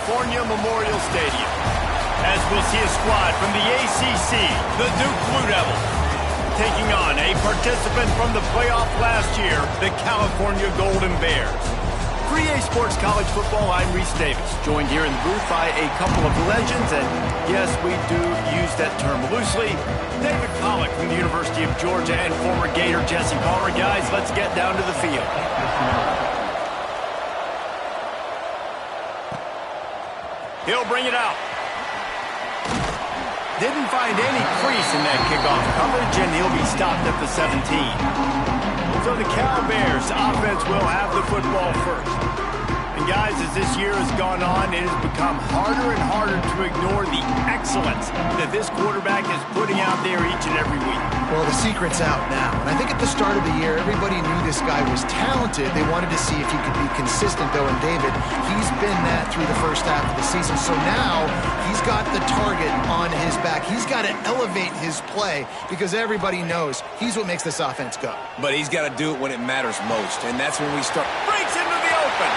California Memorial Stadium, as we'll see a squad from the ACC, the Duke Blue Devils, taking on a participant from the playoff last year, the California Golden Bears. For EA Sports College Football, I'm Reese Davis, joined here in the booth by a couple of legends, and yes, we do use that term loosely. David Pollack from the University of Georgia and former Gator Jesse Palmer. Guys, let's get down to the field. He'll bring it out. Didn't find any crease in that kickoff coverage, and he'll be stopped at the 17. So the Cal Bears offense will have the football first. And guys, as this year has gone on, it has become harder and harder to ignore the excellence that this quarterback is putting out there each and every week. Well, the secret's out now. And I think at the start of the year, everybody knew this guy was talented. They wanted to see if he could be consistent, though. And David, he's been that through the first half of the season. So now he's got the target on his back. He's got to elevate his play because everybody knows he's what makes this offense go. But he's got to do it when it matters most. And that's when we start. Breaks into the open.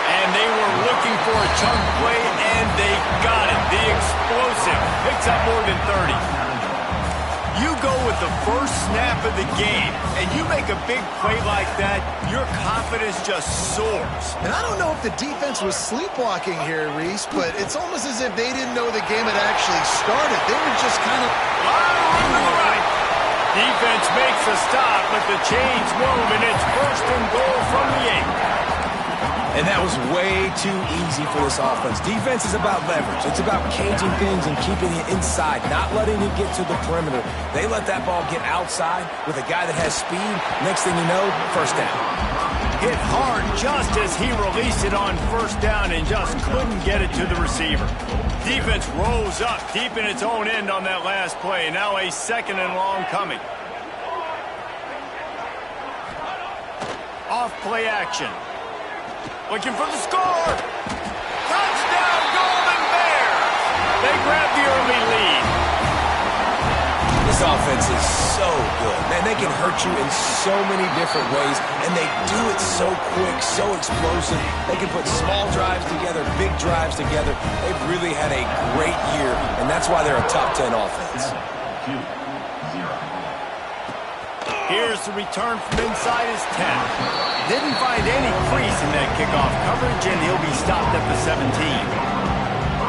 And they were looking for a chunk play, and they got it. The explosive picks up more than 30. You go with the first snap of the game, and you make a big play like that, your confidence just soars. And I don't know if the defense was sleepwalking here, Reese, but it's almost as if they didn't know the game had actually started. They were just kind of... Right. Defense makes a stop, but the chains move, and it's first and goal from the 8. And that was way too easy for this offense. Defense is about leverage. It's about caging things and keeping it inside, not letting it get to the perimeter. They let that ball get outside with a guy that has speed. Next thing you know, first down. Hit hard just as he released it on first down and just couldn't get it to the receiver. Defense rose up deep in its own end on that last play. Now a second and long coming. Off play action. Looking for the score. Touchdown, Golden Bears. They grab the early lead. This offense is so good. Man, they can hurt you in so many different ways, and they do it so quick, so explosive. They can put small drives together, big drives together. They've really had a great year, and that's why they're a top 10 offense. Here's the return from inside his 10. Didn't find any crease in that kickoff coverage, and he'll be stopped at the 17.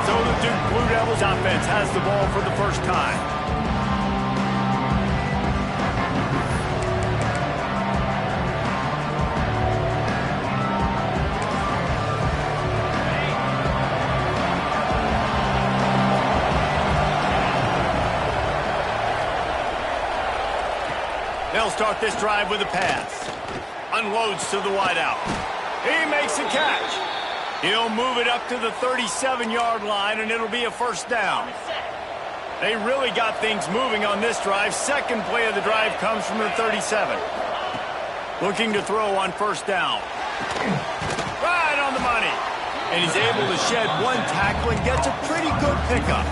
So the Duke Blue Devils offense has the ball for the first time. They'll start this drive with a pass. Unloads to the wideout. He makes a catch. He'll move it up to the 37-yard line, and it'll be a first down. They really got things moving on this drive. Second play of the drive comes from the 37. Looking to throw on first down. Right on the money. And he's able to shed one tackle and gets a pretty good pickup.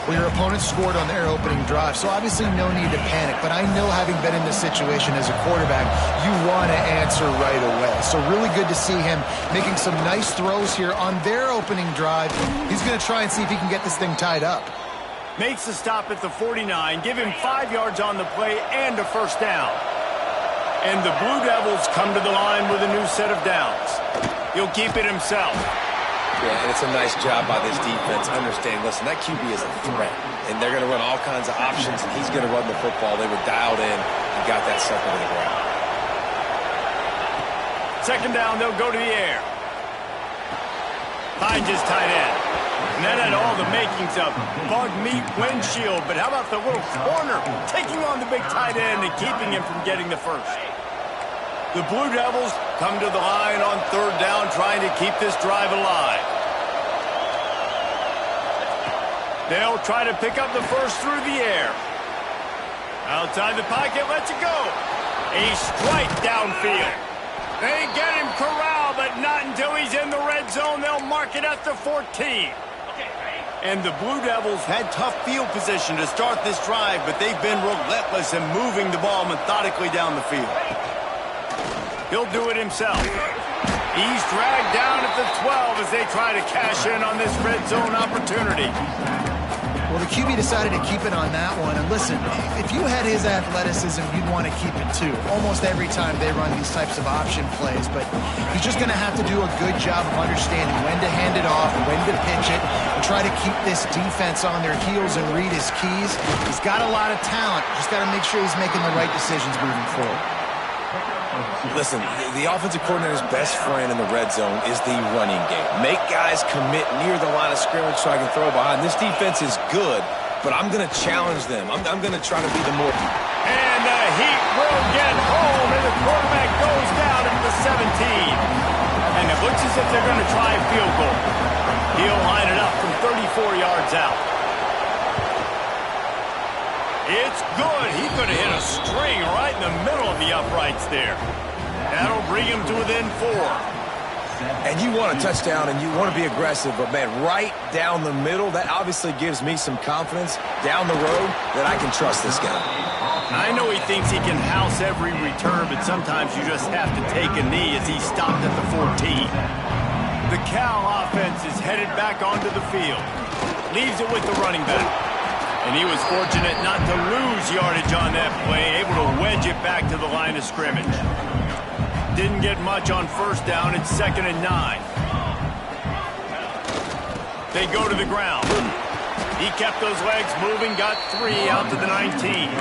Well, your opponent scored on their opening drive, so obviously no need to panic. But I know, having been in this situation as a quarterback, you want to answer right away. So really good to see him making some nice throws here on their opening drive. He's going to try and see if he can get this thing tied up. Makes the stop at the 49, give him 5 yards on the play and a first down. And the Blue Devils come to the line with a new set of downs. He'll keep it himself. Yeah, and it's a nice job by this defense. Understand, listen, that QB is a threat, and they're going to run all kinds of options, and he's going to run the football. They were dialed in and got that sucker to the ground. Second down, they'll go to the air. Finds his tight end. And that had all the makings of bug meat windshield, but how about the little corner taking on the big tight end and keeping him from getting the first? The Blue Devils come to the line on third down, trying to keep this drive alive. They'll try to pick up the first through the air. Outside the pocket, lets it go. A strike downfield. They get him corralled, but not until he's in the red zone. They'll mark it at the 14. And the Blue Devils had tough field position to start this drive, but they've been relentless in moving the ball methodically down the field. He'll do it himself. He's dragged down at the 12 as they try to cash in on this red zone opportunity. Well, the QB decided to keep it on that one. And listen, if you had his athleticism, you'd want to keep it too. Almost every time they run these types of option plays. But he's just going to have to do a good job of understanding when to hand it off, when to pitch it, and try to keep this defense on their heels and read his keys. He's got a lot of talent. Just got to make sure he's making the right decisions moving forward. Listen, the offensive coordinator's best friend in the red zone is the running game. Make guys commit near the line of scrimmage so I can throw behind. This defense is good, but I'm going to challenge them. I'm going to try to be the more... And the heat will get home, and the quarterback goes down at the 17. And it looks as if they're going to try a field goal. He'll line it up from 34 yards out. It's good. He's going to hit a string right in the middle of the uprights there. That'll bring him to within 4. And you want a touchdown and you want to be aggressive, but, man, right down the middle, that obviously gives me some confidence down the road that I can trust this guy. I know he thinks he can house every return, but sometimes you just have to take a knee as he stopped at the 14. The Cal offense is headed back onto the field. Leaves it with the running back. And he was fortunate not to lose yardage on that play, able to wedge it back to the line of scrimmage. Didn't get much on first down. It's 2nd and 9. They go to the ground. He kept those legs moving, got 3 out to the 19.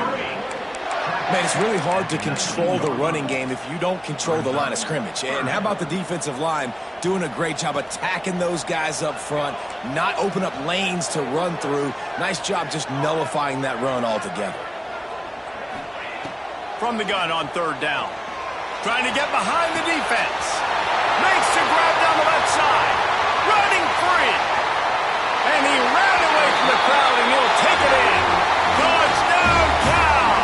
Man, it's really hard to control the running game if you don't control the line of scrimmage. And how about the defensive line doing a great job attacking those guys up front, not open up lanes to run through. Nice job just nullifying that run altogether. From the gun on 3rd down. Trying to get behind the defense. Makes the grab down the left side. Running free. And he ran away from the crowd, and he'll take it in. Touchdown, Cal!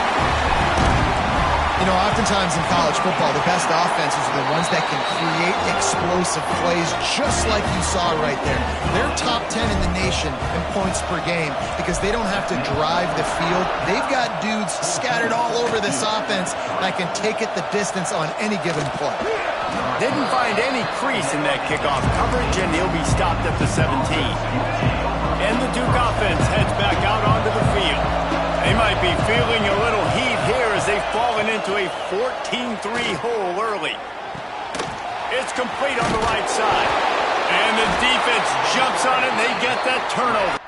You know, oftentimes in college football, the best offenses are the ones that can create explosive plays just like you saw right there. They're top 10 in the nation in points per game because they don't have to drive the field. They've got dudes scattered all over this offense that can take it the distance on any given play. Didn't find any crease in that kickoff coverage, and he'll be stopped at the 17. And the Duke offense heads back out onto the field. They might be feeling a little heat here as they've fallen into a 14-3 hole early. It's complete on the right side. And the defense jumps on it, and they get that turnover.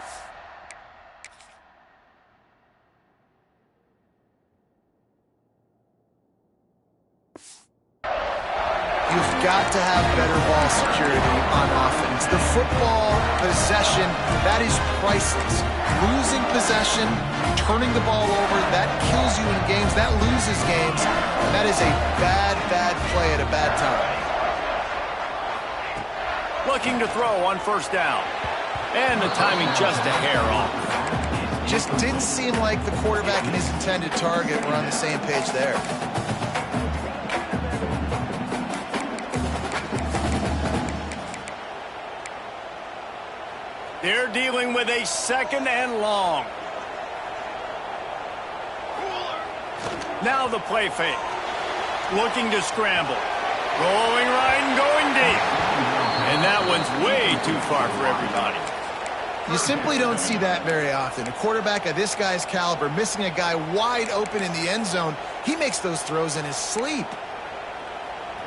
You've got to have better ball security on offense. The football possession, that is priceless. Losing possession, turning the ball over, that kills you in games, that loses games. And that is a bad, bad play at a bad time. Looking to throw on 1st down. And the timing just a hair off. Just didn't seem like the quarterback and his intended target were on the same page there. They're dealing with a 2nd and long. Now the play fake. Looking to scramble. Rolling right and going deep. And that one's way too far for everybody. You simply don't see that very often. A quarterback of this guy's caliber missing a guy wide open in the end zone. He makes those throws in his sleep.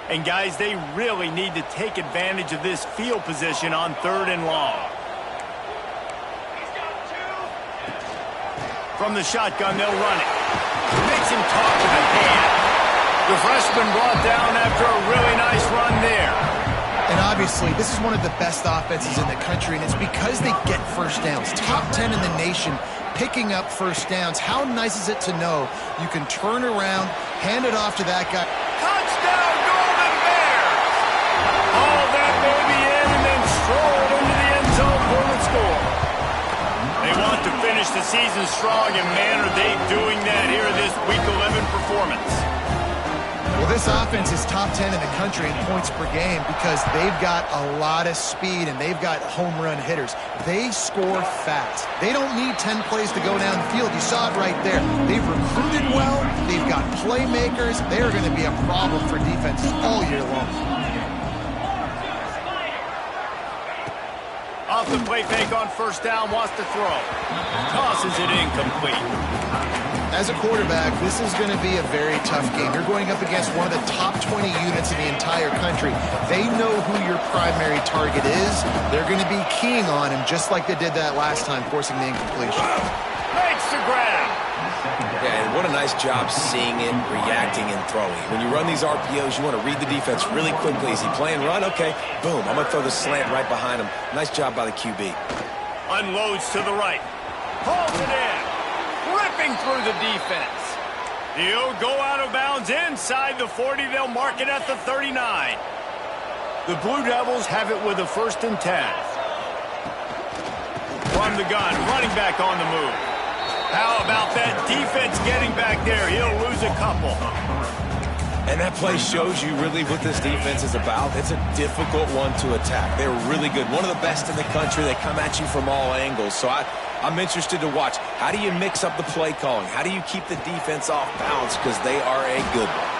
And guys, they really need to take advantage of this field position on 3rd and long. From the shotgun, they'll run it. Makes him talk to the hand. The freshman brought down after a really nice run there. And obviously, this is one of the best offenses in the country, and it's because they get first downs. Top 10 in the nation picking up first downs. How nice is it to know you can turn around, hand it off to that guy. Touchdown, Golden Bears! Haul that baby in and then stroll into the end zone for the score. They want to finish the season strong, and man, are they doing that here in this Week 11 performance. Well, this offense is top 10 in the country in points per game because they've got a lot of speed and they've got home run hitters. They score fast. They don't need 10 plays to go down the field. You saw it right there. They've recruited well. They've got playmakers. They are going to be a problem for defenses all year long. off the play fake on first down, wants to throw. Tosses it incomplete. As a quarterback, this is going to be a very tough game. You're going up against one of the top 20 units in the entire country. They know who your primary target is. They're going to be keying on him just like they did that last time, forcing the incompletion. Makes the grab. Yeah, and what a nice job seeing it, reacting, and throwing. When you run these RPOs, you want to read the defense really quickly. Is he playing run? Okay, boom. I'm going to throw the slant right behind him. Nice job by the QB. Unloads to the right. Pulls it in. Ripping through the defense. He'll go out of bounds inside the 40. They'll mark it at the 39. The Blue Devils have it with a 1st and 10. From the gun, running back on the move. How about that defense getting back there? He'll lose a couple. And that play shows you really what this defense is about. It's a difficult one to attack. They're really good. One of the best in the country. They come at you from all angles. So I'm interested to watch. How do you mix up the play calling? How do you keep the defense off balance? Because they are a good one.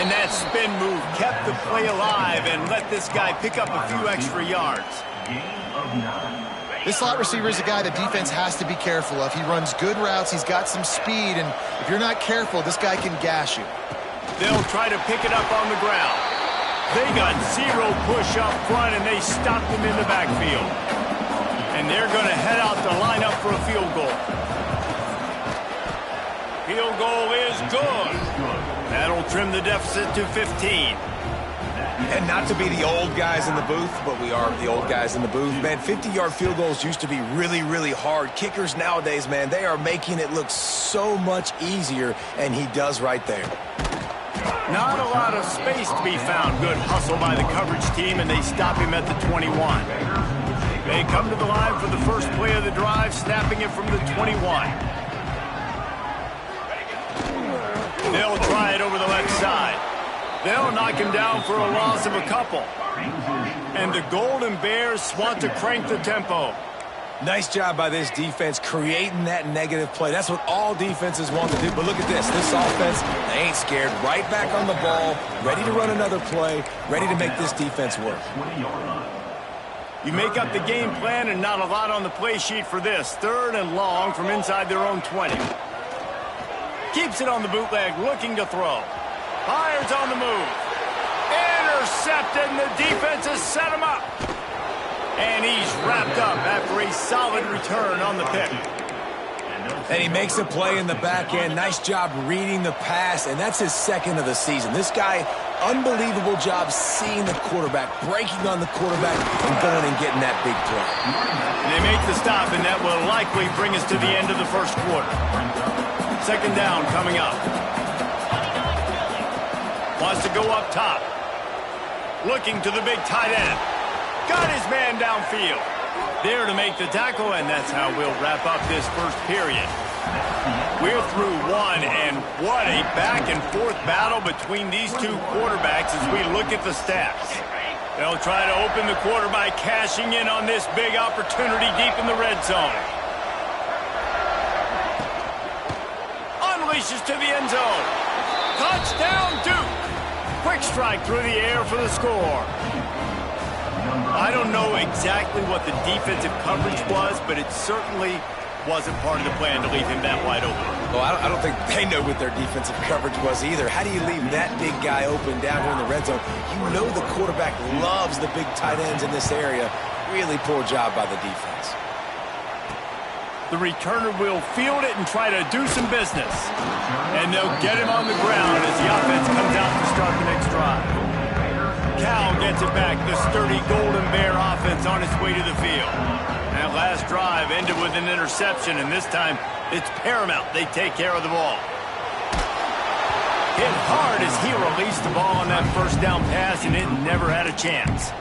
And that spin move kept the play alive and let this guy pick up a few extra yards. This slot receiver is a guy the defense has to be careful of. He runs good routes. He's got some speed. And if you're not careful, this guy can gash you. They'll try to pick it up on the ground. They got 0 push up front, and they stopped him in the backfield. And they're going to head out to line up for a field goal. Field goal is good. That'll trim the deficit to 15. And not to be the old guys in the booth, but we are the old guys in the booth. Man, 50-yard field goals used to be really, really hard. Kickers nowadays, man, they are making it look so much easier, and he does right there. Not a lot of space to be found. Good hustle by the coverage team, and they stop him at the 21. They come to the line for the first play of the drive, snapping it from the 21. They'll try it over the left side. They'll knock him down for a loss of a couple. And the Golden Bears want to crank the tempo. Nice job by this defense creating that negative play. That's what all defenses want to do. But look at this. This offense, they ain't scared. Right back on the ball, ready to run another play, ready to make this defense work. You make up the game plan and not a lot on the play sheet for this. 3rd and long from inside their own 20. Keeps it on the bootleg, looking to throw. Fires on the move. Intercepted, and the defense has set him up. And he's wrapped up after a solid return on the pick. And he makes a play in the back end. Nice job reading the pass, and that's his 2nd of the season. This guy, unbelievable job seeing the quarterback, breaking on the quarterback, and going and getting that big play. And they make the stop, and that will likely bring us to the end of the first quarter. 2nd down coming up. Wants to go up top. Looking to the big tight end. Got his man downfield. There to make the tackle, and that's how we'll wrap up this first period. We're through one, and what a back-and-forth battle between these two quarterbacks as we look at the stats. They'll try to open the quarter by cashing in on this big opportunity deep in the red zone. Unleashes to the end zone. Touchdown, Duke. Quick strike through the air for the score. I don't know exactly what the defensive coverage was, but it certainly wasn't part of the plan to leave him that wide open. Well, I don't think they know what their defensive coverage was either. How do you leave that big guy open down here in the red zone? You know the quarterback loves the big tight ends in this area. Really poor job by the defense. The returner will field it and try to do some business. And they'll get him on the ground as the offense comes out to start the next drive. Cal gets it back, the sturdy Golden Bear offense on its way to the field. That last drive ended with an interception, and this time it's paramount they take care of the ball. Hit hard as he released the ball on that first down pass, and it never had a chance.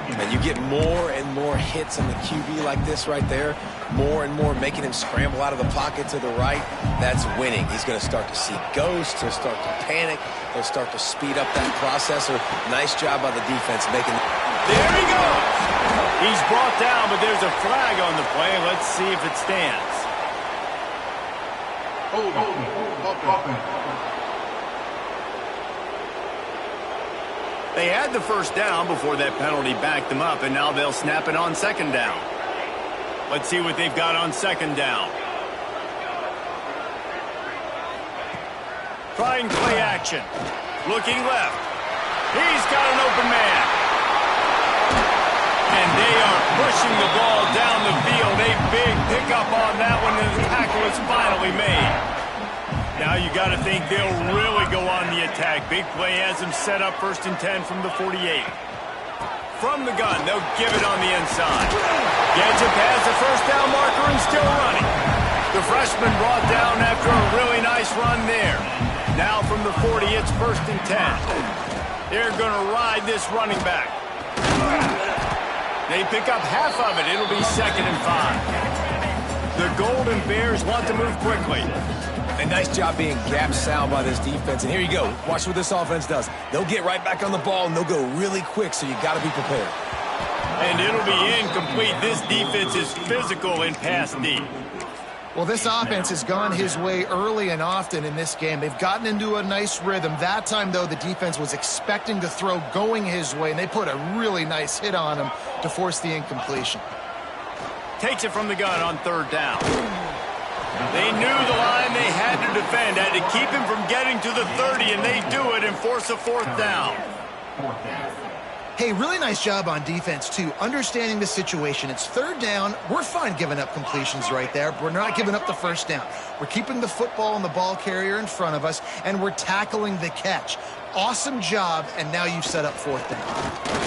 And you get more and more hits on the QB like this right there. More and more making him scramble out of the pocket to the right. That's winning. He's going to start to see ghosts. He'll start to panic. He'll start to speed up that processor. Nice job by the defense making. There he goes. He's brought down, but there's a flag on the play. Let's see if it stands. They had the first down before that penalty backed them up, and now they'll snap it on 2nd down. Let's see what they've got on second down. Trying play action. Looking left. He's got an open man. And they are pushing the ball down the field. A big pickup on that one, and the tackle is finally made. Now you got to think they'll really go on the attack. Big play has them set up 1st and 10 from the 48. From the gun, they'll give it on the inside. Gets it past the first down marker and still running. The freshman brought down after a really nice run there. Now from the 40, it's 1st and 10. They're going to ride this running back. They pick up half of it. It'll be 2nd and 5. The Golden Bears want to move quickly. A nice job being gap sound by this defense. And here you go. Watch what this offense does. They'll get right back on the ball, and they'll go really quick, so you got to be prepared. And it'll be incomplete. This defense is physical in pass D. Well, this offense has gone his way early and often in this game. They've gotten into a nice rhythm. That time, though, the defense was expecting the throw going his way, and they put a really nice hit on him to force the incompletion. Takes it from the gun on 3rd down. They knew the line they had to defend, had to keep him from getting to the 30, and they do it and force a 4th down. Hey, really nice job on defense, too, understanding the situation. It's 3rd down. We're fine giving up completions right there. We're not giving up the 1st down. We're keeping the football and the ball carrier in front of us, and we're tackling the catch. Awesome job, and now you've set up 4th down.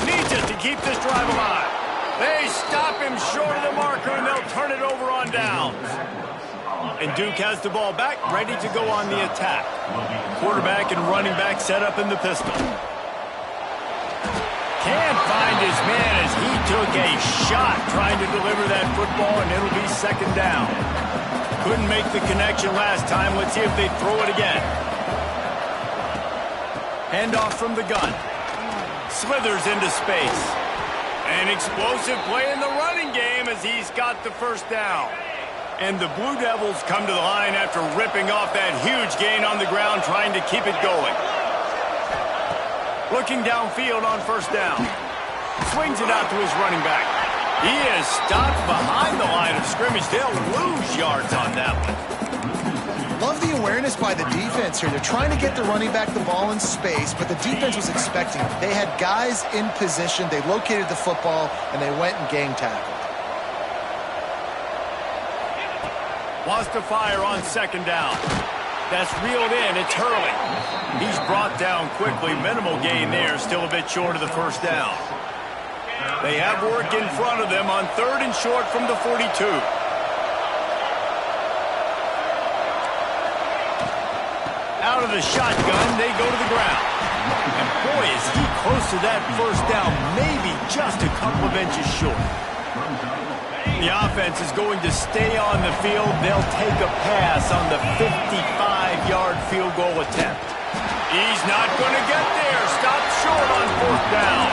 Needs it to keep this drive alive. They stop him short of the marker, and they'll turn it over on downs. And Duke has the ball back, ready to go on the attack. Quarterback and running back set up in the pistol. Can't find his man as he took a shot trying to deliver that football, and it'll be 2nd down. Couldn't make the connection last time. Let's see if they throw it again. Handoff from the gun. Slithers into space. An explosive play in the running game as he's got the 1st down. And the Blue Devils come to the line after ripping off that huge gain on the ground, trying to keep it going. Looking downfield on 1st down. Swings it out to his running back. He is stopped behind the line of scrimmage. They'll lose yards on that one. Love the awareness by the defense here. They're trying to get the running back the ball in space, but the defense was expecting it. They had guys in position. They located the football, and they went and gang tackled. Wants to fire on 2nd down. That's reeled in. It's Hurley. He's brought down quickly. Minimal gain there. Still a bit short of the 1st down. They have work in front of them on 3rd and short from the 42. Out of the shotgun, they go to the ground. And boy, is he close to that 1st down. Maybe just a couple of inches short. The offense is going to stay on the field. They'll take a pass on the 55-yard field goal attempt. He's not going to get there. Stopped short on 4th down.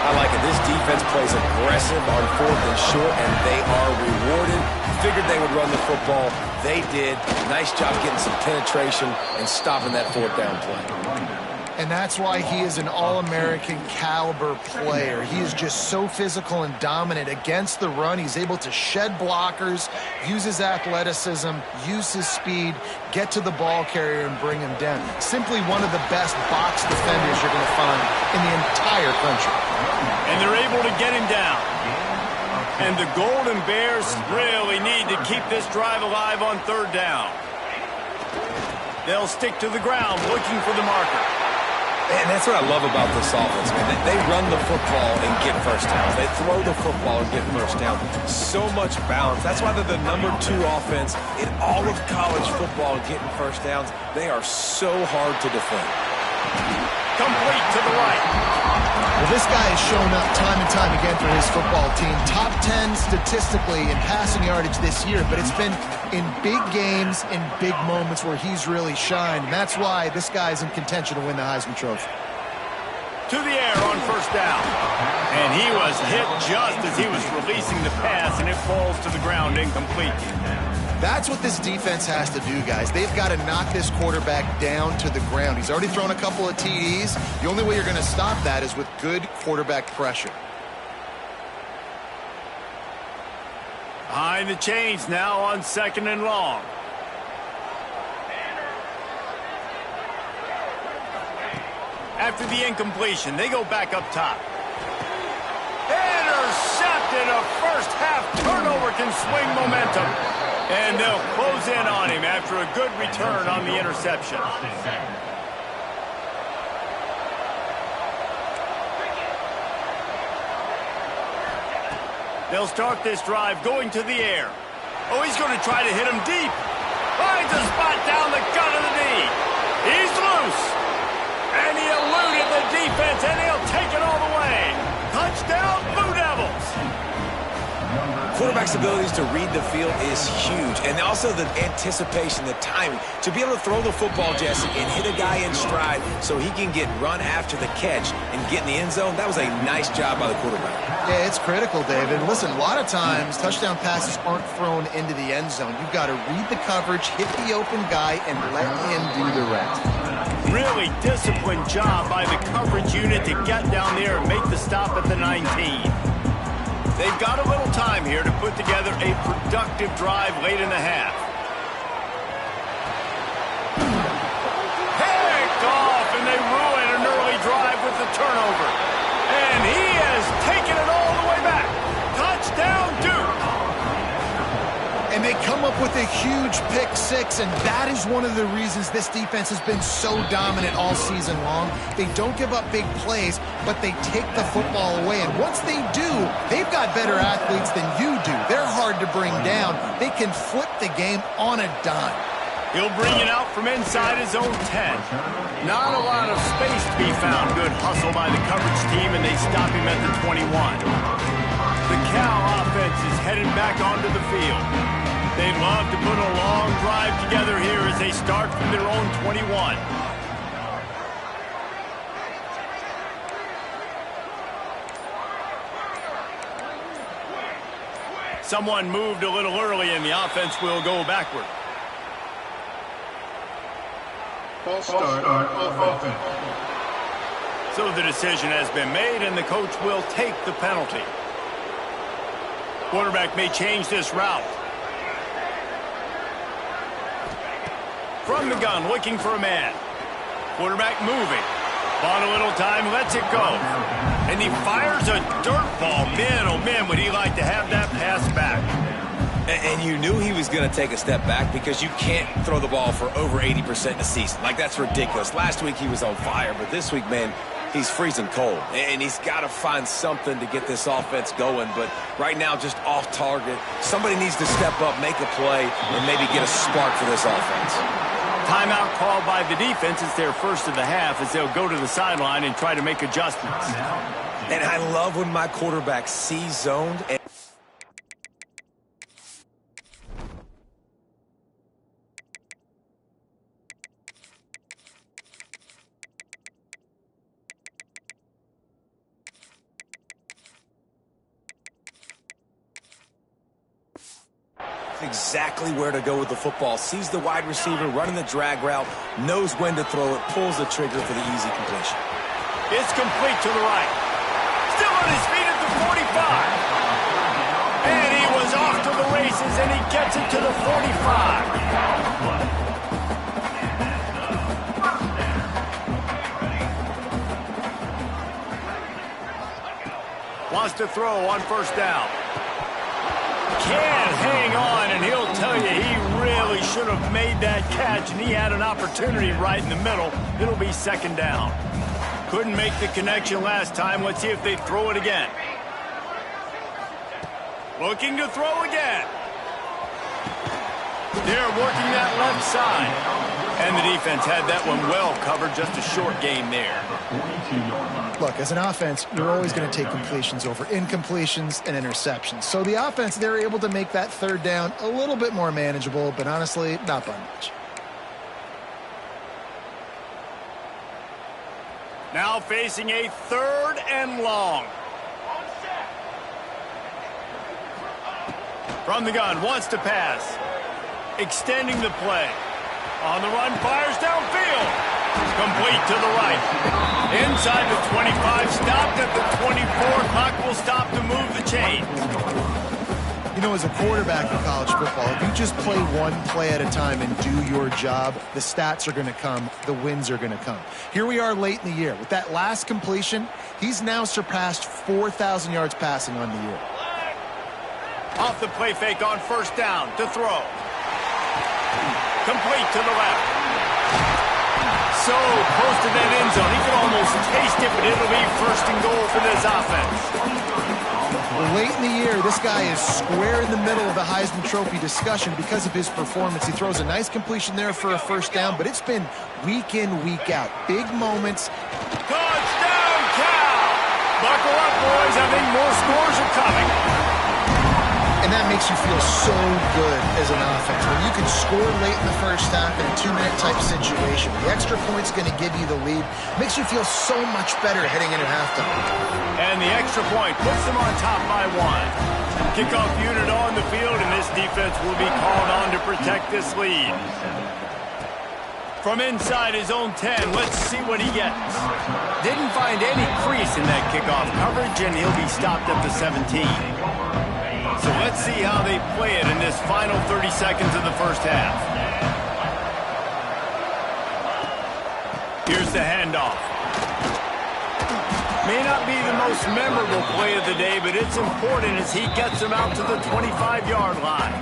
I like it. This defense plays aggressive on 4th and short, and they are rewarded. Figured they would run the football. They did. Nice job getting some penetration and stopping that 4th down play. And that's why he is an All-American caliber player. He is just so physical and dominant against the run. He's able to shed blockers, use his athleticism, use his speed, get to the ball carrier and bring him down. Simply one of the best box defenders you're going to find in the entire country. And they're able to get him down. And the Golden Bears really need to keep this drive alive on 3rd down. They'll stick to the ground looking for the marker. And that's what I love about this offense, man. They run the football and get 1st downs. They throw the football and get 1st down. So much balance. That's why they're the #2 offense in all of college football getting 1st downs. They are so hard to defend. Complete to the right. Well, this guy has shown up time and time again for his football team. Top 10 statistically in passing yardage this year, but it's been in big games, in big moments where he's really shined. And that's why this guy's in contention to win the Heisman Trophy. To the air on 1st down. And he was hit just as he was releasing the pass, and it falls to the ground incomplete. That's what this defense has to do, guys. They've got to knock this quarterback down to the ground. He's already thrown a couple of TDs. The only way you're going to stop that is with good quarterback pressure. Behind the chains now on 2nd and long. After the incompletion, they go back up top. Intercepted. A first-half turnover can swing momentum. And they'll close in on him after a good return on the interception. They'll start this drive going to the air. Oh, he's going to try to hit him deep. Finds a spot down the gut of the knee. He's loose. And he eluded the defense, and he'll take it all the way. Touchdown, Blue Devils. Quarterback's abilities to read the field is huge, and also the anticipation, the timing. To be able to throw the football, Jesse, and hit a guy in stride so he can get run after the catch and get in the end zone, that was a nice job by the quarterback. Yeah, it's critical, David. Listen, a lot of times touchdown passes aren't thrown into the end zone. You've got to read the coverage, hit the open guy, and let him do the rest. Really disciplined job by the coverage unit to get down there and make the stop at the 19. They've got a little time here to put together a productive drive late in the half. Picked off, and they ruin an early drive with the turnover. And he has taken it all the way back. Touchdown, Duke. And they come up with a huge pick six, and that is one of the reasons this defense has been so dominant all season long. They don't give up big plays, but they take the football away. And once they do, they've got better athletes than you do. They're hard to bring down. They can flip the game on a dime. He'll bring it out from inside his own 10. Not a lot of space to be found. Good hustle by the coverage team, and they stop him at the 21. The Cal offense is headed back onto the field. They'd love to put a long drive together here as they start from their own 21. Someone moved a little early, and the offense will go backward. False start on offense. So the decision has been made, and the coach will take the penalty. Quarterback may change this route. From the gun, looking for a man. Quarterback moving. Bought a little time, lets it go. And he fires a dirt ball. Man, oh man, would he like to have that pass back. And you knew he was going to take a step back because you can't throw the ball for over 80% in a season. Like, that's ridiculous. Last week he was on fire, but this week, man, he's freezing cold. And he's got to find something to get this offense going. But right now, just off target. Somebody needs to step up, make a play, and maybe get a spark for this offense. Timeout called by the defense. It's their first of the half as they'll go to the sideline and try to make adjustments. And I love when my quarterback sees zoned and exactly where to go with the football. Sees the wide receiver running the drag route, knows when to throw it, pulls the trigger for the easy completion. It's complete to the right. Still on his feet at the 45. And he was off to the races, and he gets it to the 45. Wants to throw on first down. Can't hang on, and he'll tell you he really should have made that catch, and he had an opportunity right in the middle. It'll be second down. Couldn't make the connection last time. Let's see if they throw it again. Looking to throw again. They're working that left side. And the defense had that one well covered. Just a short game there. Look, as an offense, you're always going to take completions over incompletions and interceptions. So the offense, they're able to make that third down a little bit more manageable, but honestly, not by much. Now facing a 3rd and long. From the gun, wants to pass. Extending the play. On the run, fires downfield. Complete to the right. Inside the 25, stopped at the 24. Clock will stop to move the chain. You know, as a quarterback in college football, if you just play one play at a time and do your job, the stats are going to come, the wins are going to come. Here we are late in the year. With that last completion, he's now surpassed 4,000 yards passing on the year. Off the play fake on first down to throw. Complete to the left. So close to that end zone. He can almost taste it, but it'll be first and goal for this offense. Late in the year, this guy is square in the middle of the Heisman Trophy discussion because of his performance. He throws a nice completion there for a first down, but it's been week in, week out. Big moments. Touchdown, Cal! Buckle up, boys. I think more scores are coming. And that makes you feel so good as an offense. When you can score late in the first half in a 2-minute type situation, the extra point's going to give you the lead. Makes you feel so much better heading into halftime. And the extra point puts them on top by 1. Kickoff unit on the field, and this defense will be called on to protect this lead. From inside his own 10, let's see what he gets. Didn't find any crease in that kickoff coverage, and he'll be stopped at the 17. So let's see how they play it in this final 30 seconds of the first half. Here's the handoff. May not be the most memorable play of the day, but it's important as he gets them out to the 25-yard line.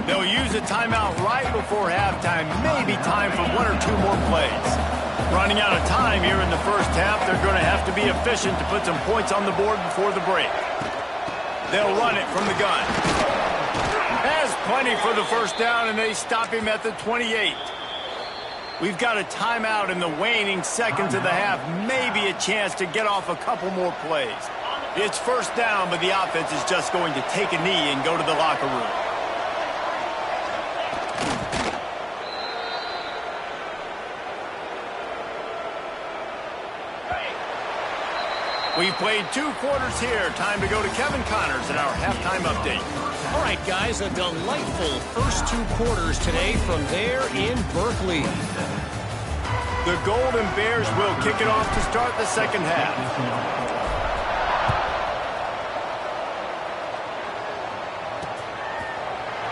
They'll use a timeout right before halftime, maybe time for 1 or 2 more plays. Running out of time here in the first half, they're going to have to be efficient to put some points on the board before the break. They'll run it from the gun. Has plenty for the first down, and they stop him at the 28. We've got a timeout in the waning seconds of the half. Maybe a chance to get off a couple more plays. It's first down, but the offense is just going to take a knee and go to the locker room. We've played 2 quarters here. Time to go to Kevin Connors in our halftime update. All right, guys, a delightful first 2 quarters today from there in Berkeley. The Golden Bears will kick it off to start the second half.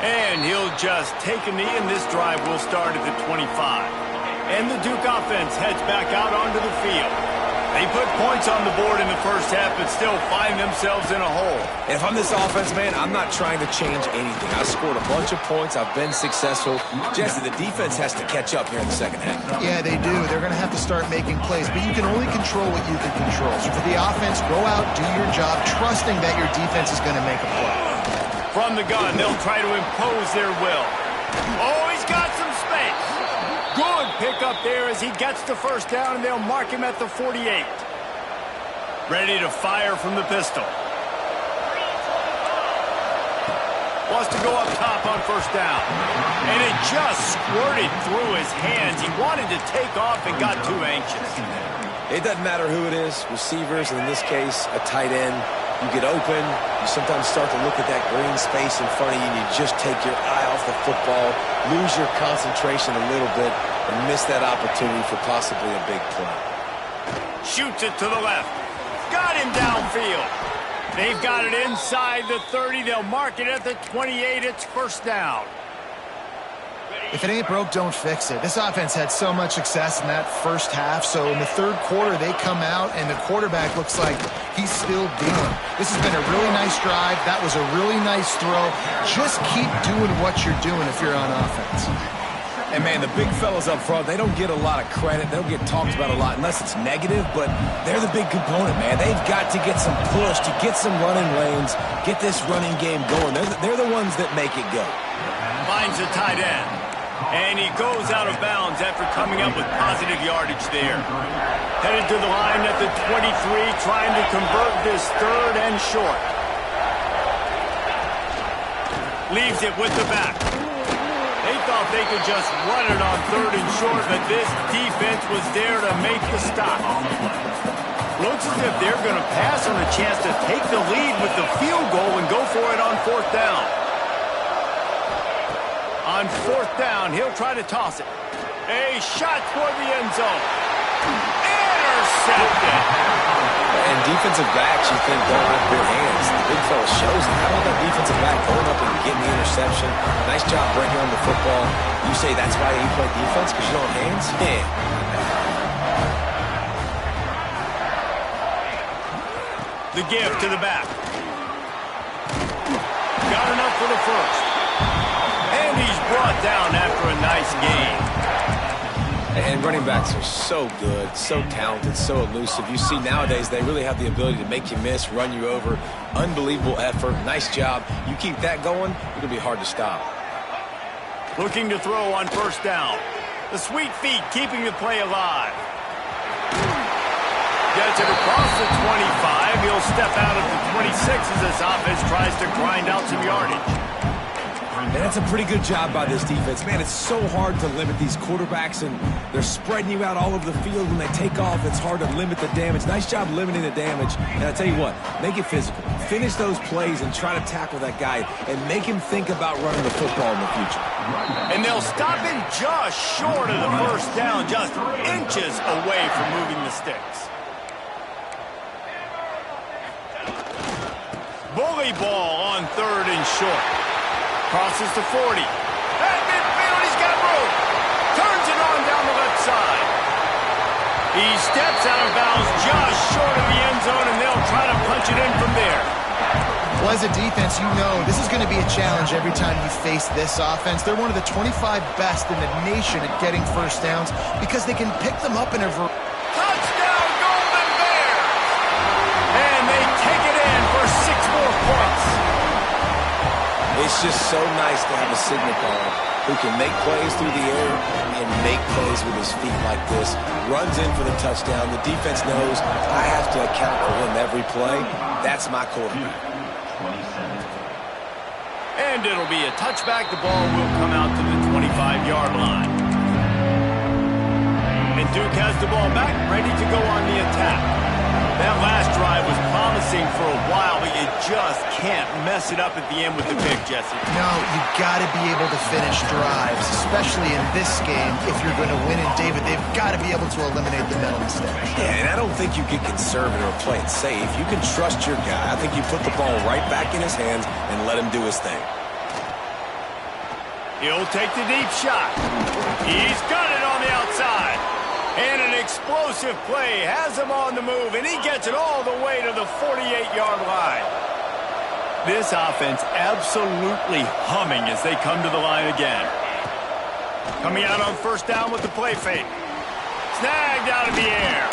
And he'll just take a knee, and this drive will start at the 25. And the Duke offense heads back out onto the field. They put points on the board in the first half, but still find themselves in a hole. And if I'm this offense, man, I'm not trying to change anything. I scored a bunch of points. I've been successful. Jesse, the defense has to catch up here in the second half. Yeah, they do. They're going to have to start making plays, but you can only control what you can control. So for the offense, go out, do your job, trusting that your defense is going to make a play. From the gun, they'll try to impose their will. Oh, he's got some space. Good pick up there as he gets the first down, and they'll mark him at the 48. Ready to fire from the pistol. Wants to go up top on first down. And it just squirted through his hands. He wanted to take off and got too anxious. It doesn't matter who it is, receivers, and in this case, a tight end. You get open, you sometimes start to look at that green space in front of you, and you just take your eye off the football, lose your concentration a little bit, and miss that opportunity for possibly a big play. Shoots it to the left. Got him downfield. They've got it inside the 30. They'll mark it at the 28. It's first down. If it ain't broke, don't fix it. This offense had so much success in that first half, so in the third quarter, they come out, and the quarterback looks like he's still dealing. This has been a really nice drive. That was a really nice throw. Just keep doing what you're doing if you're on offense. And, man, the big fellas up front, they don't get a lot of credit. They don't get talked about a lot unless it's negative, but they're the big component, man. They've got to get some push, to get some running lanes, get this running game going. They're the ones that make it go. Finds a tight end. And he goes out of bounds after coming up with positive yardage there. Headed to the line at the 23, trying to convert this third and short. Leaves it with the back. They thought they could just run it on third and short, but this defense was there to make the stop. Looks as if they're going to pass on a chance to take the lead with the field goal and go for it on fourth down. On fourth down, he'll try to toss it. A shot toward the end zone. Intercepted. And And defensive backs, you think, don't have good hands. The big fella shows it. How about that defensive back going up and getting the interception? Nice job bringing home the football. You say that's why you play defense, because you don't have hands? Yeah. The give to the back. Got enough for the first. And he's brought down after a nice gain. And running backs are so good, so talented, so elusive. You see nowadays they really have the ability to make you miss, run you over. Unbelievable effort. Nice job. You keep that going, it'll be hard to stop. Looking to throw on first down. The sweet feet keeping the play alive. Gets it across the 25. He'll step out of the 26 as this offense tries to grind out some yardage. And that's a pretty good job by this defense. Man, it's so hard to limit these quarterbacks, and they're spreading you out all over the field. When they take off, it's hard to limit the damage. Nice job limiting the damage. And I tell you what, make it physical. Finish those plays and try to tackle that guy and make him think about running the football in the future. And they'll stop him just short of the first down, just inches away from moving the sticks. Bully ball on third and short. Crosses to 40. At midfield, he's got room. Turns it on down the left side. He steps out of bounds just short of the end zone, and they'll try to punch it in from there. Well, as a defense, you know this is going to be a challenge every time you face this offense. They're one of the 25 best in the nation at getting first downs because they can pick them up in a touchdown, Golden Bears! And they take it in for 6 more points. It's just so nice to have a signal caller who can make plays through the air and make plays with his feet like this. Runs in for the touchdown. The defense knows I have to account for him every play. That's my quarterback. And it'll be a touchback. The ball will come out to the 25-yard line. And Duke has the ball back, ready to go on the attack. That last drive was promising for a while, but you just can't mess it up at the end with the pick, Jesse. No, you got to be able to finish drives, especially in this game. If you're going to win in David, they've got to be able to eliminate the mental mistakes. Yeah, and I don't think you get conservative or play it safe. You can trust your guy. I think you put the ball right back in his hands and let him do his thing. He'll take the deep shot. He's got it on the outside. And an explosive play has him on the move, and he gets it all the way to the 48-yard line. This offense absolutely humming as they come to the line again. Coming out on first down with the play fake. Snagged out of the air.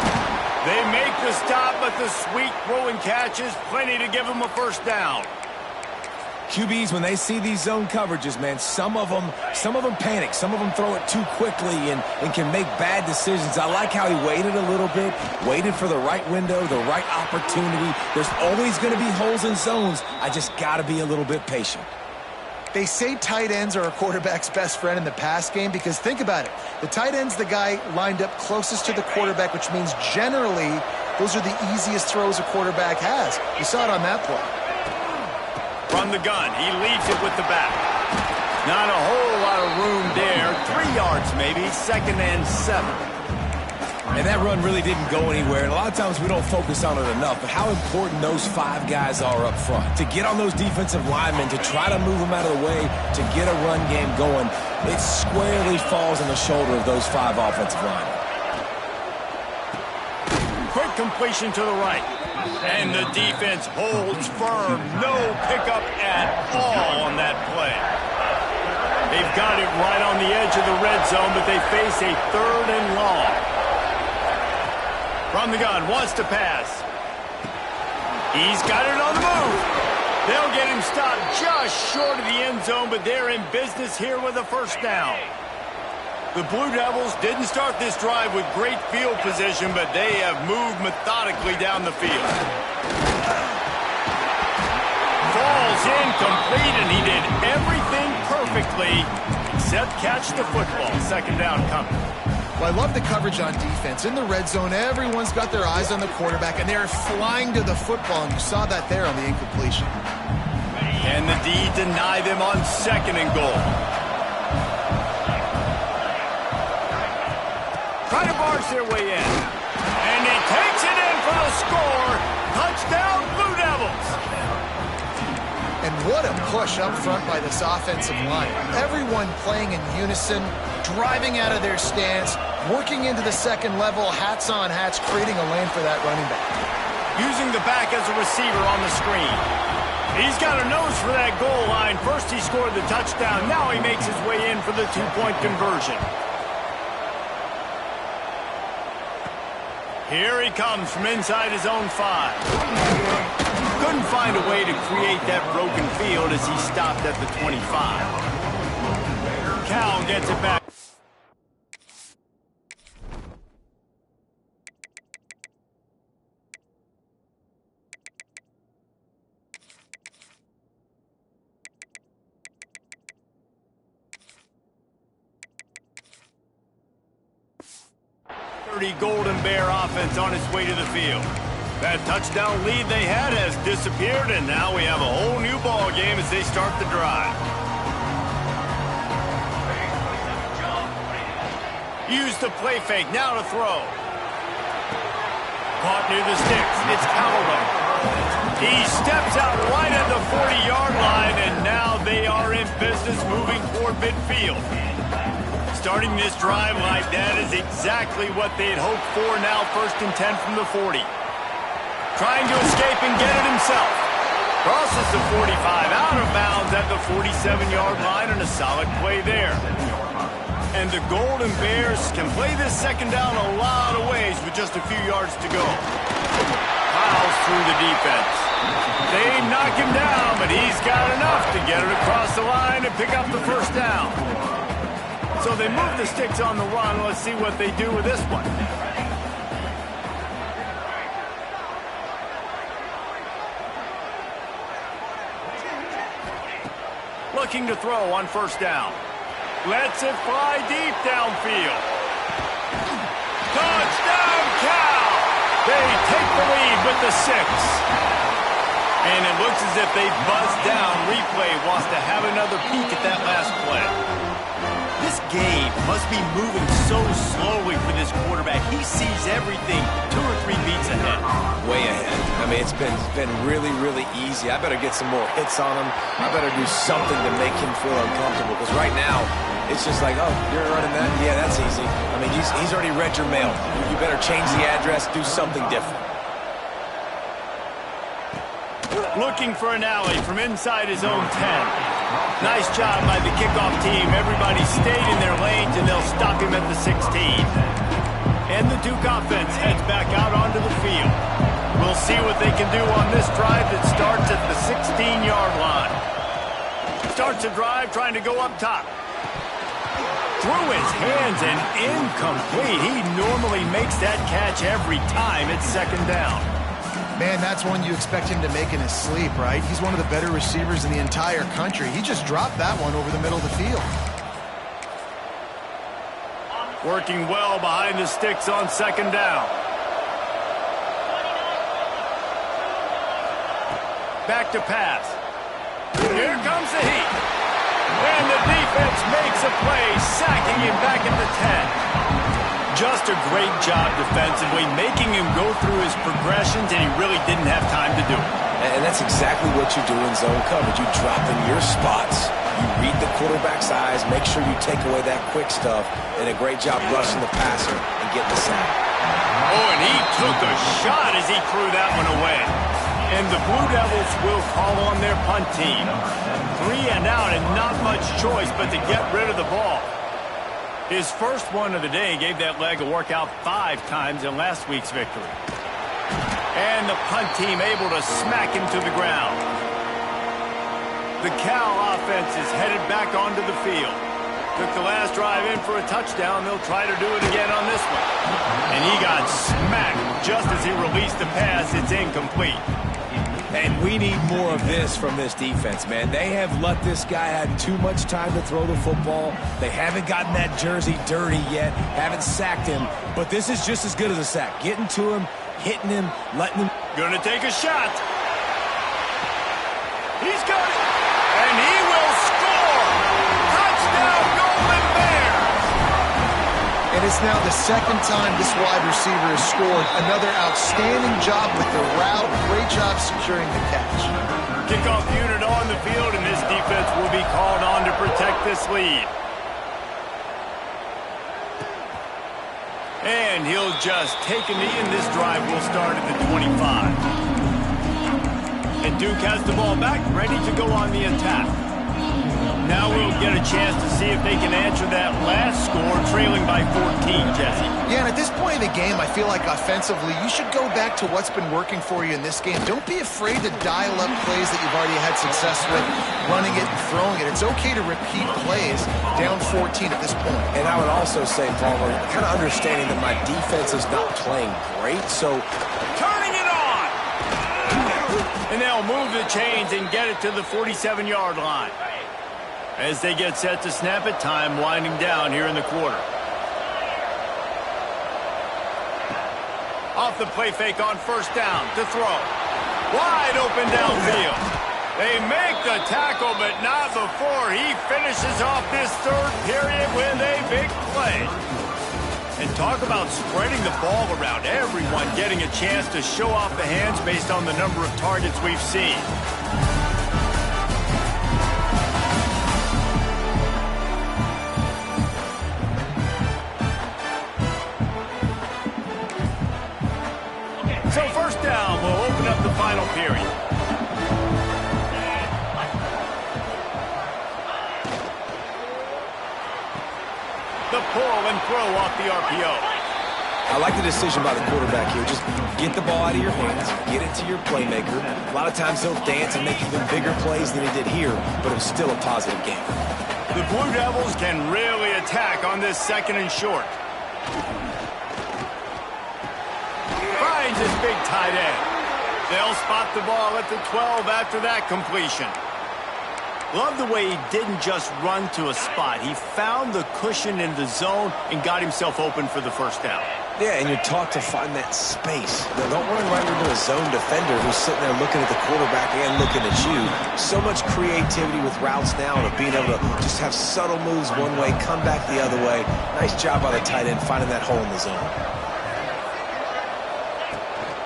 They make the stop, but the sweet throw and catch is plenty to give them a first down. QBs, when they see these zone coverages, man, some of them panic. Some of them throw it too quickly and can make bad decisions. I like how he waited a little bit, waited for the right window, the right opportunity. There's always going to be holes in zones. I just got to be a little bit patient. They say tight ends are a quarterback's best friend in the pass game because think about it. The tight end's the guy lined up closest to the quarterback, which means generally those are the easiest throws a quarterback has. You saw it on that play. From the gun, he leaves it with the back. Not a whole lot of room there. 3 yards maybe, 2nd and 7. And that run really didn't go anywhere. And a lot of times we don't focus on it enough, but how important those 5 guys are up front. To get on those defensive linemen, to try to move them out of the way, to get a run game going, it squarely falls on the shoulder of those 5 offensive linemen. Quick completion to the right. And the defense holds firm. No pickup at all on that play. They've got it right on the edge of the red zone, but they face a 3rd and long. From the gun, wants to pass. He's got it on the move. They'll get him stopped just short of the end zone, but they're in business here with a first down. The Blue Devils didn't start this drive with great field position, but they have moved methodically down the field. Falls incomplete, and he did everything perfectly except catch the football. 2nd down coming. Well, I love the coverage on defense. In the red zone, everyone's got their eyes on the quarterback, and they're flying to the football, and you saw that there on the incompletion. Can the D deny them on 2nd and goal? Try to barge their way in. And he takes it in for the score. what a push up front by this offensive line. Everyone playing in unison, driving out of their stance, working into the second level, hats on hats, creating a lane for that running back. Using the back as a receiver on the screen. He's got a nose for that goal line. First he scored the touchdown. Now he makes his way in for the two-point conversion. Here he comes from inside his own 5. Couldn't find a way to create that broken field as he stopped at the 25. Cal gets it back. Golden Bear offense on its way to the field. That touchdown lead they had has disappeared, and now we have a whole new ball game as they start the drive. Use the play fake, now to throw. Caught near the sticks, it's Callaway. He steps out right at the 40-yard line, and now they are in business moving toward midfield. Starting this drive like that is exactly what they had hoped for. Now 1st and 10 from the 40. Trying to escape and get it himself. Crosses the 45 out of bounds at the 47-yard line, and a solid play there. And the Golden Bears can play this second down a lot of ways with just a few yards to go. Piles through the defense. They knock him down, but he's got enough to get it across the line and pick up the first down. So they move the sticks on the run. Let's see what they do with this one. Looking to throw on 1st down. Lets it fly deep downfield. Touchdown, Cal! They take the lead with the 6. And it looks as if they buzzed down. Replay wants to have another peek at that last play. This game must be moving so slowly for this quarterback. He sees everything 2 or 3 beats ahead. Way ahead. I mean, it's been really, really easy. I better get some more hits on him. I better do something to make him feel uncomfortable. Because right now, it's just like, oh, you're running that? Yeah, that's easy. I mean, he's already read your mail. You better change the address, do something different. Looking for an alley from inside his own 10. Nice job by the kickoff team. Everybody stayed in their lanes, and they'll stop him at the 16. And the Duke offense heads back out onto the field. We'll see what they can do on this drive that starts at the 16-yard line. Starts a drive trying to go up top. Through his hands and incomplete. He normally makes that catch every time. It's 2nd down. Man, that's one you expect him to make in his sleep, right? He's one of the better receivers in the entire country. He just dropped that one over the middle of the field. Working well behind the sticks on 2nd down. Back to pass. Here comes the heat. And the defense makes a play, sacking him back at the 10. Just a great job defensively, making him go through his progressions, and he really didn't have time to do it. And that's exactly what you do in zone coverage. You drop in your spots, you read the quarterback's eyes, make sure you take away that quick stuff, and a great job rushing the passer and getting the sack. Oh, and he took a shot as he threw that one away. And the Blue Devils will call on their punt team. 3 and out, and not much choice but to get rid of the ball. His first one of the day gave that leg a workout 5 times in last week's victory. And the punt team able to smack him to the ground. The Cal offense is headed back onto the field. Took the last drive in for a touchdown. They'll try to do it again on this one. And he got smacked just as he released the pass. It's incomplete. And we need more of this from this defense, man. They have let this guy have too much time to throw the football. They haven't gotten that jersey dirty yet, haven't sacked him. But this is just as good as a sack. Getting to him, hitting him, letting him. Gonna take a shot. He's got it. And he will score. Touchdown, Golden Bears. And It's now the second time this wide receiver has scored. Another outstanding job with the route. Great job securing the catch. Kickoff unit on the field, and this defense will be called on to protect this lead. And he'll just take a knee, and this drive will start at the 25. And Duke has the ball back, ready to go on the attack. Now we'll get a chance to see if they can answer that last score, trailing by 14, Jesse. Yeah, and at this point in the game, I feel like offensively, you should go back to what's been working for you in this game. Don't be afraid to dial up plays that you've already had success with, running it and throwing it. It's okay to repeat plays down 14 at this point. And I would also say, Palmer, kind of understanding that my defense is not playing great, so Turning it on! And they'll move the chains and get it to the 47-yard line. As they get set to snap it, time winding down here in the quarter. Off the play fake on first down to throw. Wide open downfield. They make the tackle, but not before he finishes off this third period with a big play. And talk about spreading the ball around. Everyone getting a chance to show off the hands based on the number of targets we've seen. So first down will open up the final period. The pull and throw off the RPO. I like the decision by the quarterback here. Just get the ball out of your hands, get it to your playmaker. A lot of times they'll dance and make even bigger plays than he did here, but it was still a positive game. The Blue Devils can really attack on this second and short. Finds his big tight end. They'll spot the ball at the 12 after that completion. Love the way he didn't just run to a spot. He found the cushion in the zone and got himself open for the first down. Yeah, and you're taught to find that space. Now, don't run right into a zone defender who's sitting there looking at the quarterback and looking at you. So much creativity with routes now and being able to just have subtle moves one way, come back the other way. Nice job by the tight end finding that hole in the zone.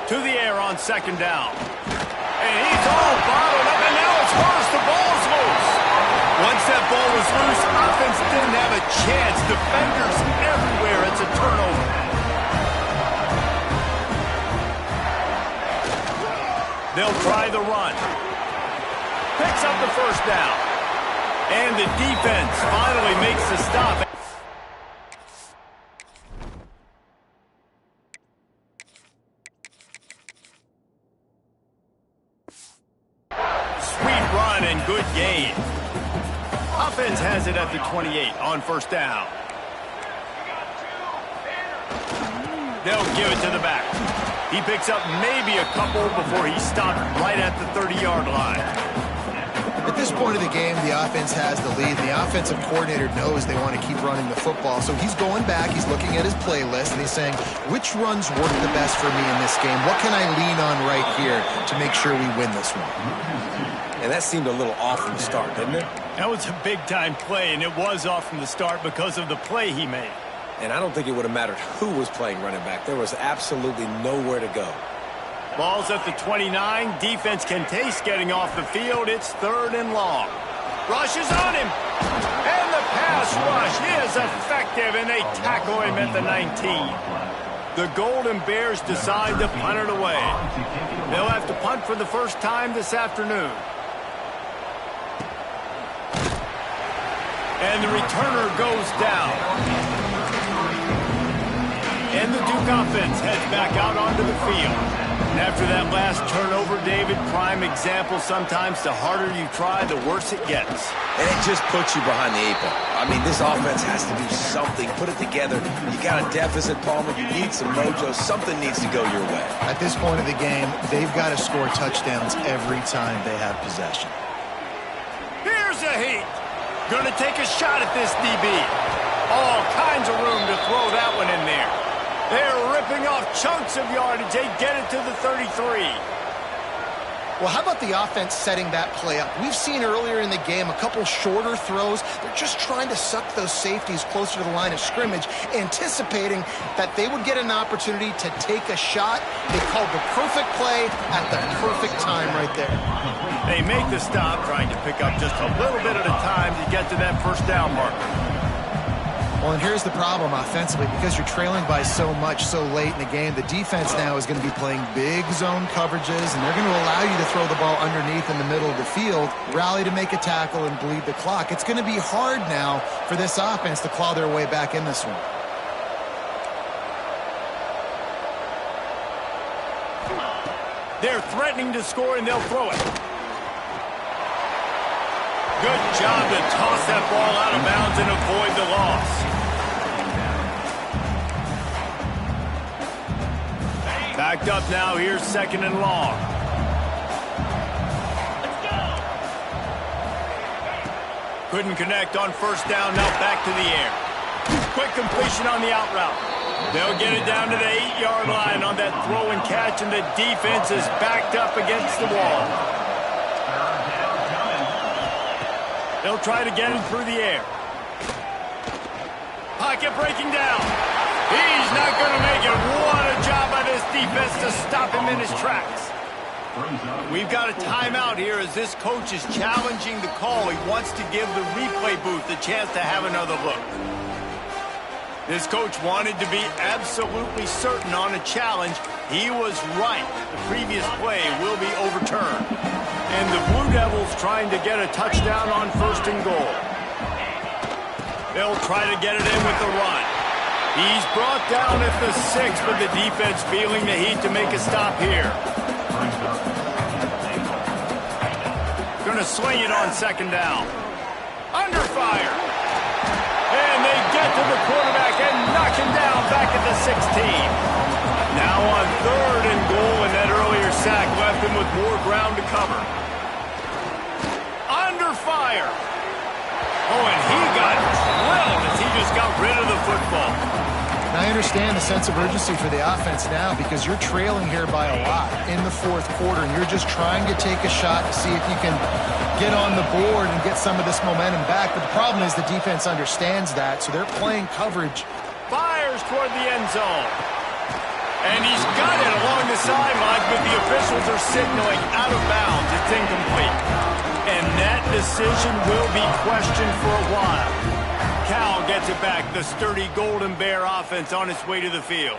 To the air on second down. And he's all bottled up, and now it's worse. The ball's loose. Once that ball was loose, offense didn't have a chance. Defenders everywhere. It's a turnover. They'll try the run. Picks up the first down. And the defense finally makes the stop. Good gain. Offense has it at the 28 on first down. They'll give it to the back. He picks up maybe a couple before he stopped right at the 30-yard line. At this point of the game, the offense has the lead. The offensive coordinator knows they want to keep running the football. So he's going back, he's looking at his playlist, and he's saying, which runs work the best for me in this game? What can I lean on right here to make sure we win this one? And that seemed a little off from the start, didn't it? That was a big-time play, and it was off from the start because of the play he made. And I don't think it would have mattered who was playing running back. There was absolutely nowhere to go. Ball's at the 29. Defense can taste getting off the field. It's third and long. Rush is on him. And the pass rush is effective, and they tackle him at the 19. The Golden Bears decide to punt it away. They'll have to punt for the first time this afternoon. And the returner goes down. And the Duke offense heads back out onto the field. And after that last turnover, David, prime example, sometimes the harder you try, the worse it gets. And it just puts you behind the 8 ball. I mean, this offense has to do something, put it together. You got a deficit, Palmer. You need some mojo. Something needs to go your way. At this point of the game, they've got to score touchdowns every time they have possession. Here's a heat. Gonna take a shot at this DB. All kinds of room to throw that one in there. They're ripping off chunks of yardage. They get it to the 33. Well, how about the offense setting that play up? We've seen earlier in the game a couple shorter throws. They're just trying to suck those safeties closer to the line of scrimmage, anticipating that they would get an opportunity to take a shot. They called the perfect play at the perfect time right there. They make the stop, trying to pick up just a little bit at a time to get to that first down marker. Well, and here's the problem offensively. Because you're trailing by so much so late in the game, the defense now is going to be playing big zone coverages, and they're going to allow you to throw the ball underneath in the middle of the field, rally to make a tackle, and bleed the clock. It's going to be hard now for this offense to claw their way back in this one. They're threatening to score, and they'll throw it. Good job to toss that ball out of bounds and avoid the loss. Backed up now, here's second and long. Couldn't connect on first down, now back to the air. Quick completion on the out route. They'll get it down to the 8-yard line on that throw and catch, and the defense is backed up against the wall. They'll try to get him through the air. Pocket breaking down. He's not going to make it. What a job by this defense to stop him in his tracks. We've got a timeout here as this coach is challenging the call. He wants to give the replay booth a chance to have another look. This coach wanted to be absolutely certain on a challenge. He was right. The previous play will be overturned. And the Blue Devils trying to get a touchdown on first and goal. They'll try to get it in with the run. He's brought down at the 6, but the defense feeling the heat to make a stop here. Gonna swing it on second down. Under fire. And they get to the quarterback and knock him down back at the 16. Now on third and goal, and that earlier sack left him with more ground to cover. Under fire. Oh, and he got drilled as he just got rid of the football. Now, I understand the sense of urgency for the offense now because you're trailing here by a lot in the fourth quarter, and you're just trying to take a shot to see if you can get on the board and get some of this momentum back. But the problem is the defense understands that, so they're playing coverage. Fires toward the end zone. And he's got it along the sideline, but the officials are signaling out of bounds. It's incomplete. And that decision will be questioned for a while. Cal gets it back, the sturdy Golden Bear offense on its way to the field.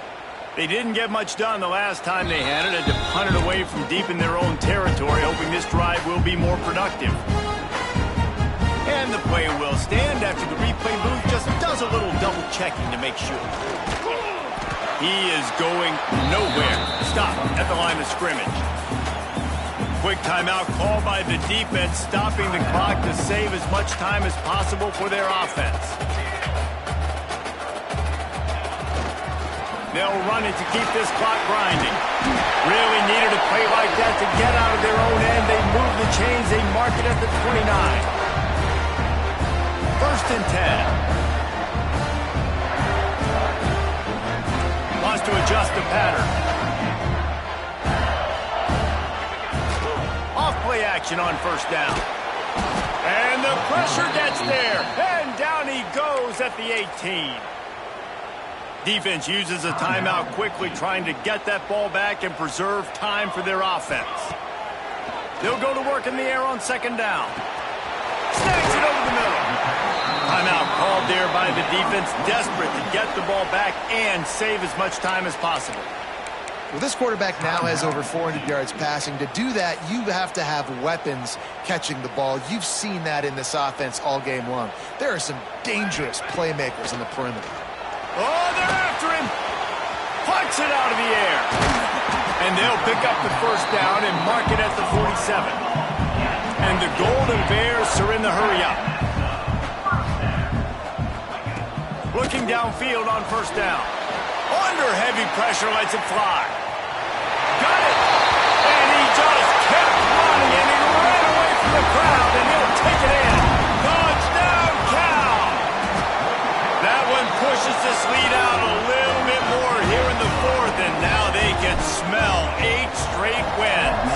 They didn't get much done the last time they had it, had to punt it away from deep in their own territory, hoping this drive will be more productive. And the play will stand after the replay booth just does a little double checking to make sure. He is going nowhere. Stop at the line of scrimmage. Quick timeout called by the defense, stopping the clock to save as much time as possible for their offense. They'll run it to keep this clock grinding. Really needed a play like that to get out of their own end. They move the chains. They mark it at the 29. First and 10. Wants to adjust the pattern. Off-play action on first down. And the pressure gets there. And down he goes at the 18. Defense uses a timeout quickly, trying to get that ball back and preserve time for their offense. They'll go to work in the air on second down. Snags it over the middle. Timeout called there by the defense, desperate to get the ball back and save as much time as possible. Well, this quarterback now has over 400 yards passing. To do that, you have to have weapons catching the ball. You've seen that in this offense all game long. There are some dangerous playmakers in the perimeter. Oh, they're after him. Punts it out of the air. And they'll pick up the first down and mark it at the 47. And the Golden Bears are in the hurry-up. Looking downfield on first down. Under heavy pressure, lets it fly. Got it. And he just kept running, and he ran away from the crowd, and he'll take it in. Touchdown, Cal. That one pushes this lead out a little bit more here in the fourth, and now they can smell 8 straight wins.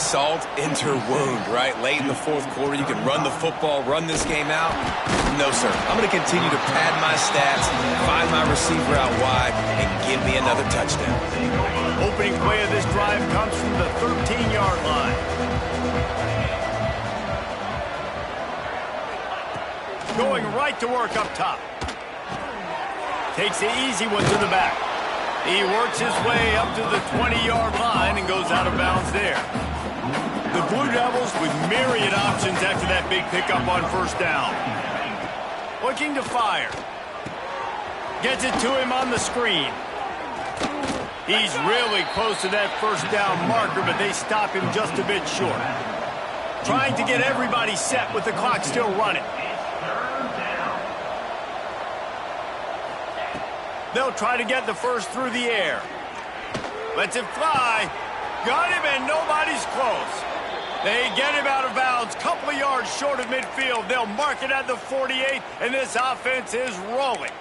salt into her wound, right? Late in the fourth quarter, you can run the football, run this game out. No, sir. I'm going to continue to pad my stats, find my receiver out wide, and give me another touchdown. Opening play of this drive comes from the 13-yard line. Going right to work up top. Takes the easy one to the back. He works his way up to the 20-yard line and goes out of bounds there. The Blue Devils with myriad options after that big pickup on first down. Looking to fire. Gets it to him on the screen. He's really close to that first down marker, but they stop him just a bit short. Trying to get everybody set with the clock still running. They'll try to get the first through the air. Lets it fly. Got him, and nobody's close. They get him out of bounds, couple of yards short of midfield. They'll mark it at the 48, and this offense is rolling.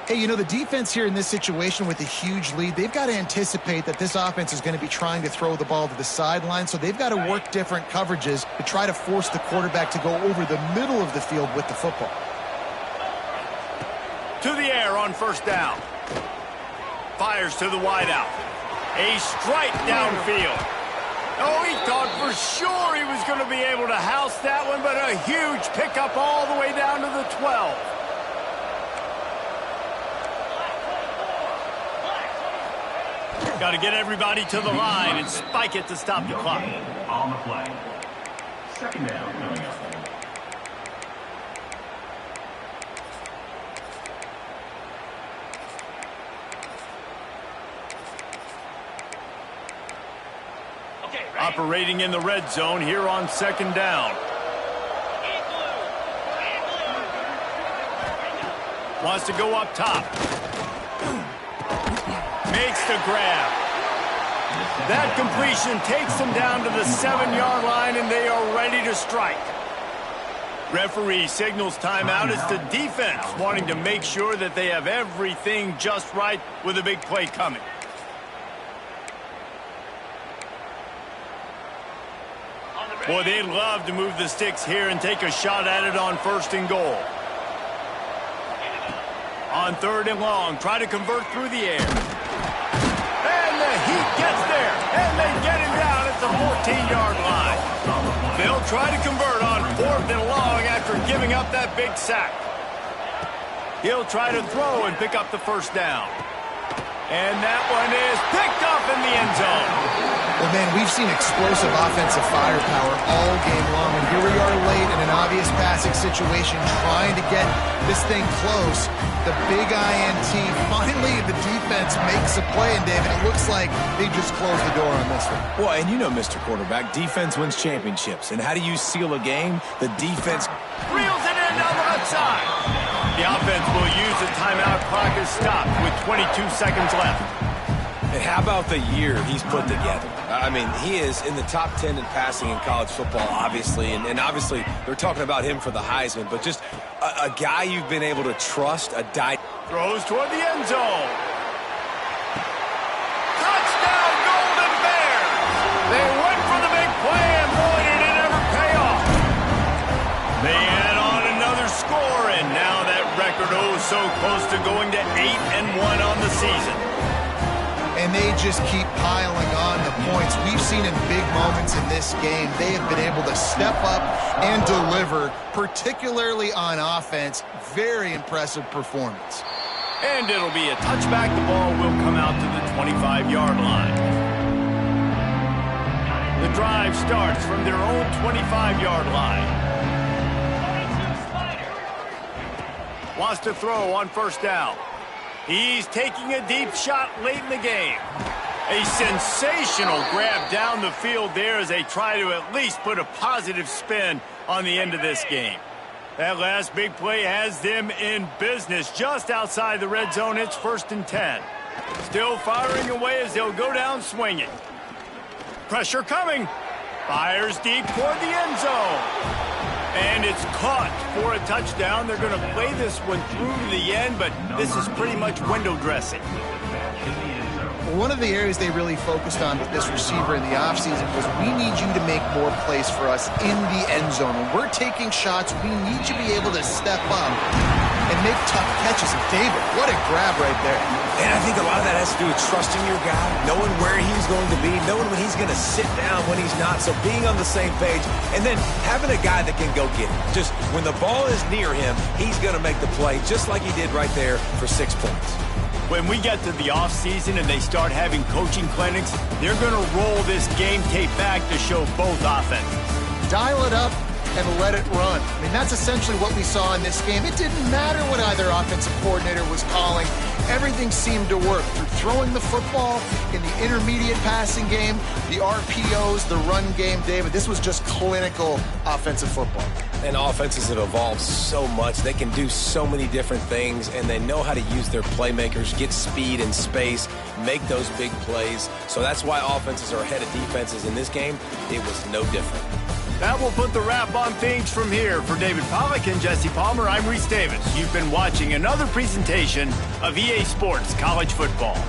Hey, you know, the defense here in this situation with a huge lead, they've got to anticipate that this offense is going to be trying to throw the ball to the sideline, so they've got to work different coverages to try to force the quarterback to go over the middle of the field with the football. To the air on first down. Fires to the wideout. A strike downfield. Oh, he thought for sure he was going to be able to house that one, but a huge pickup all the way down to the 12. Got to get everybody to the line and spike it to stop the clock. On the play. Second down coming up. Operating in the red zone here on second down. Wants to go up top. Makes the grab. That completion takes them down to the 7-yard line, and they are ready to strike. Referee signals timeout as the defense wanting to make sure that they have everything just right with a big play coming. Boy, they'd love to move the sticks here and take a shot at it on first and goal. On third and long, try to convert through the air. And the Heat gets there, and they get him down at the 14-yard line. They'll try to convert on fourth and long after giving up that big sack. He'll try to throw and pick up the first down. And that one is picked up in the end zone. Well, man, we've seen explosive offensive firepower all game long, and here we are late in an obvious passing situation trying to get this thing close. The big INT, finally the defense makes a play, and David, it looks like they just closed the door on this one. Well, and you know, Mr. Quarterback, defense wins championships. And how do you seal a game? The defense reels it in down the left side. The offense will use the timeout. Clock is stopped with 22 seconds left. And how about the year he's put together? I mean, he is in the top 10 in passing in college football, obviously. And obviously, they're talking about him for the Heisman. But just a guy you've been able to trust, Throws toward the end zone. Touchdown, Golden Bears! They went for the big play, and boy, did it ever pay off. They add on another score, and now that record so close to going to 8-1 on the season. And they just keep piling on the points. We've seen in big moments in this game, they have been able to step up and deliver, particularly on offense. Very impressive performance. And it'll be a touchback. The ball will come out to the 25-yard line. The drive starts from their own 25-yard line. Wants to throw on first down. He's taking a deep shot late in the game. A sensational grab down the field there as they try to at least put a positive spin on the end of this game. That last big play has them in business just outside the red zone. It's 1st and 10. Still firing away as they'll go down swinging. Pressure coming. Fires deep toward the end zone. And it's caught for a touchdown. They're going to play this one through to the end, but this is pretty much window dressing. one of the areas they really focused on with this receiver in the offseason was we need you to make more plays for us in the end zone. When we're taking shots, we need you to be able to step up and make tough catches. And David, what a grab right there. And I think a lot of that has to do with trusting your guy, knowing where he's going to be, knowing when he's going to sit down, when he's not. So being on the same page, and then having a guy that can go get it. Just when the ball is near him, he's going to make the play, just like he did right there for 6 points. When we get to the offseason and they start having coaching clinics, they're going to roll this game tape back to show both offenses. Dial it up and let it run. I mean, that's essentially what we saw in this game. It didn't matter what either offensive coordinator was calling. Everything seemed to work through throwing the football in the intermediate passing game, the RPOs, the run game. David, this was just clinical offensive football. And offenses have evolved so much. They can do so many different things, and they know how to use their playmakers, get speed and space, make those big plays. So that's why offenses are ahead of defenses in this game. It was no different. That will put the wrap on things from here. For David Pollack and Jesse Palmer, I'm Reese Davis. You've been watching another presentation of EA Sports College Football.